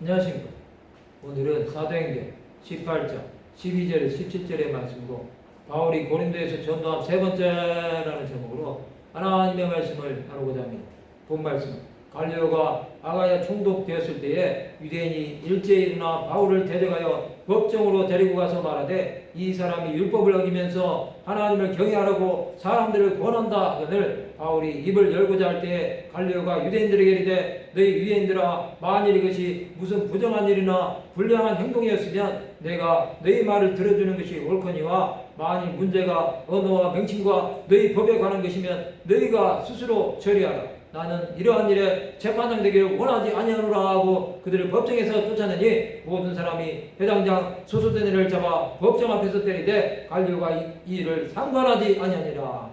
안녕하십니까. 오늘은 사도행전 18장 12절 17절의 말씀으로 바울이 고린도에서 전도한 세 번째라는 제목으로 하나님의 말씀을 나누고자 합니다. 본 말씀은 갈리오가 아가야 총독되었을 때에 유대인이 일제에 일어나 바울을 데려가여 법정으로 데리고 가서 말하되 이 사람이 율법을 어기면서 하나님을 경외하라고 사람들을 권한다 하거늘 바울이 입을 열고자 할 때에 갈리오가 유대인들에게 이르되 너희 유대인들아 만일 이것이 무슨 부정한 일이나 불량한 행동이었으면 내가 너희 말을 들어주는 것이 옳거니와 만일 문제가 언어와 명칭과 너희 법에 관한 것이면 너희가 스스로 처리하라. 나는 이러한 일에 재판장 되기를 원하지 아니하노라 하고 그들을 법정에서 쫓아내니 모든 사람이 회당장 소소된 이를 잡아 법정 앞에서 때리되 갈리오가 이 일을 상관하지 아니하니라.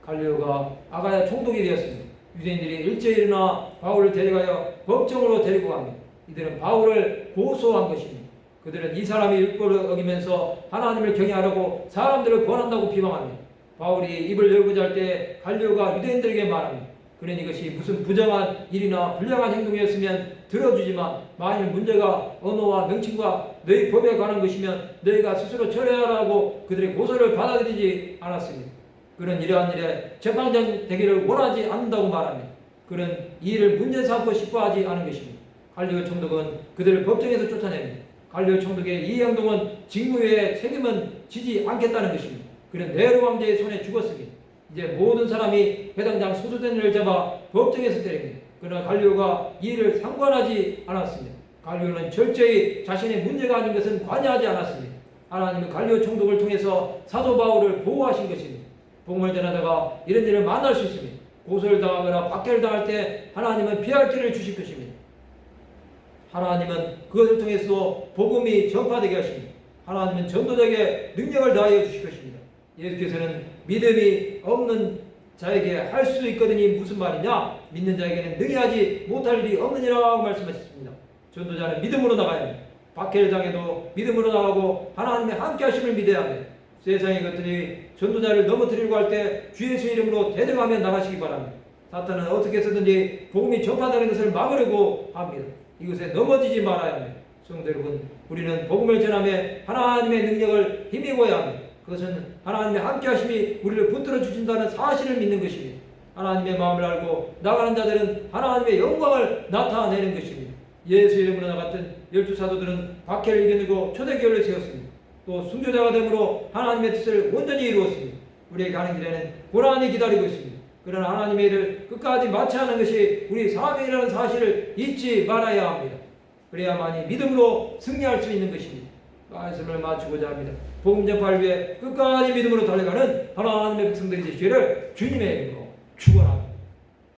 갈리오가 아가야 총독이 되었습니다. 유대인들이 일제에 일어나 바울을 데려가여 법정으로 데리고 갑니다. 이들은 바울을 고소한 것입니다. 그들은 이 사람이 율법을 어기면서 하나님을 경외하라고 사람들을 권한다고 비방합니다. 바울이 입을 열고자 할 때 갈리오가 유대인들에게 말합니다. 그러니 이것이 무슨 부정한 일이나 불량한 행동이었으면 들어주지만 만일 문제가 언어와 명칭과 너희 법에 관한 것이면 너희가 스스로 처리하라고 그들의 고소를 받아들이지 않았습니다. 그는 이러한 일에 재판장 되기를 원하지 않는다고 말합니다. 그는 이 일을 문제 삼고 싶어 하지 않은 것입니다. 갈리오 총독은 그들을 법정에서 쫓아냅니다. 갈리오 총독의 이 행동은 직무에 책임은 지지 않겠다는 것입니다. 그는 네로 왕제의 손에 죽었습니다. 이제 모든 사람이 회당장 소수된 일을 잡아 법정에서 때립니다. 그러나 갈리오가 이 일을 상관하지 않았습니다. 갈리오는 철저히 자신의 문제가 아닌 것은 관여하지 않았습니다. 하나님은 갈리오 총독을 통해서 사도 바울을 보호하신 것입니다. 복음을 전하다가 이런 일을 만날 수 있습니다. 고소를 당하거나 박해를 당할 때 하나님은 피할 길을 주실 것입니다. 하나님은 그것을 통해서 복음이 전파되게 하십니다. 하나님은 전도자에게 능력을 다하여 주실 것입니다. 예수께서는 믿음이 없는 자에게 할 수 있거든이 무슨 말이냐? 믿는 자에게는 능히 하지 못할 일이 없느니라고 말씀하셨습니다. 전도자는 믿음으로 나가야 합니다. 박해를 당해도 믿음으로 나가고 하나님의 함께 하심을 믿어야 합니다. 세상의 것들이 전도자를 넘어뜨리려고 할 때 주 예수 이름으로 대등하며 나가시기 바랍니다. 사탄은 어떻게 해서든지 복음이 전파되는 것을 막으려고 합니다. 이것에 넘어지지 말아야 합니다. 성도 여러분, 우리는 복음을 전하며 하나님의 능력을 힘입어야 합니다. 그것은 하나님의 함께 하심이 우리를 붙들어 주신다는 사실을 믿는 것입니다. 하나님의 마음을 알고 나가는 자들은 하나님의 영광을 나타내는 것입니다. 예수 이름으로 나갔던 12사도들은 박해를 이겨내고 초대교회를 세웠습니다. 또 순교자가 되므로 하나님의 뜻을 온전히 이루었습니다. 우리의 가는 길에는 고난이 기다리고 있습니다. 그러나 하나님의 일을 끝까지 마치하는 것이 우리 사명이라는 사실을 잊지 말아야 합니다. 그래야만이 믿음으로 승리할 수 있는 것입니다. 말씀을 마치고자 합니다. 복음 전파를 위해 끝까지 믿음으로 달려가는 하나님의 백성들이 되시기를 주님의 이름으로 축원합니다.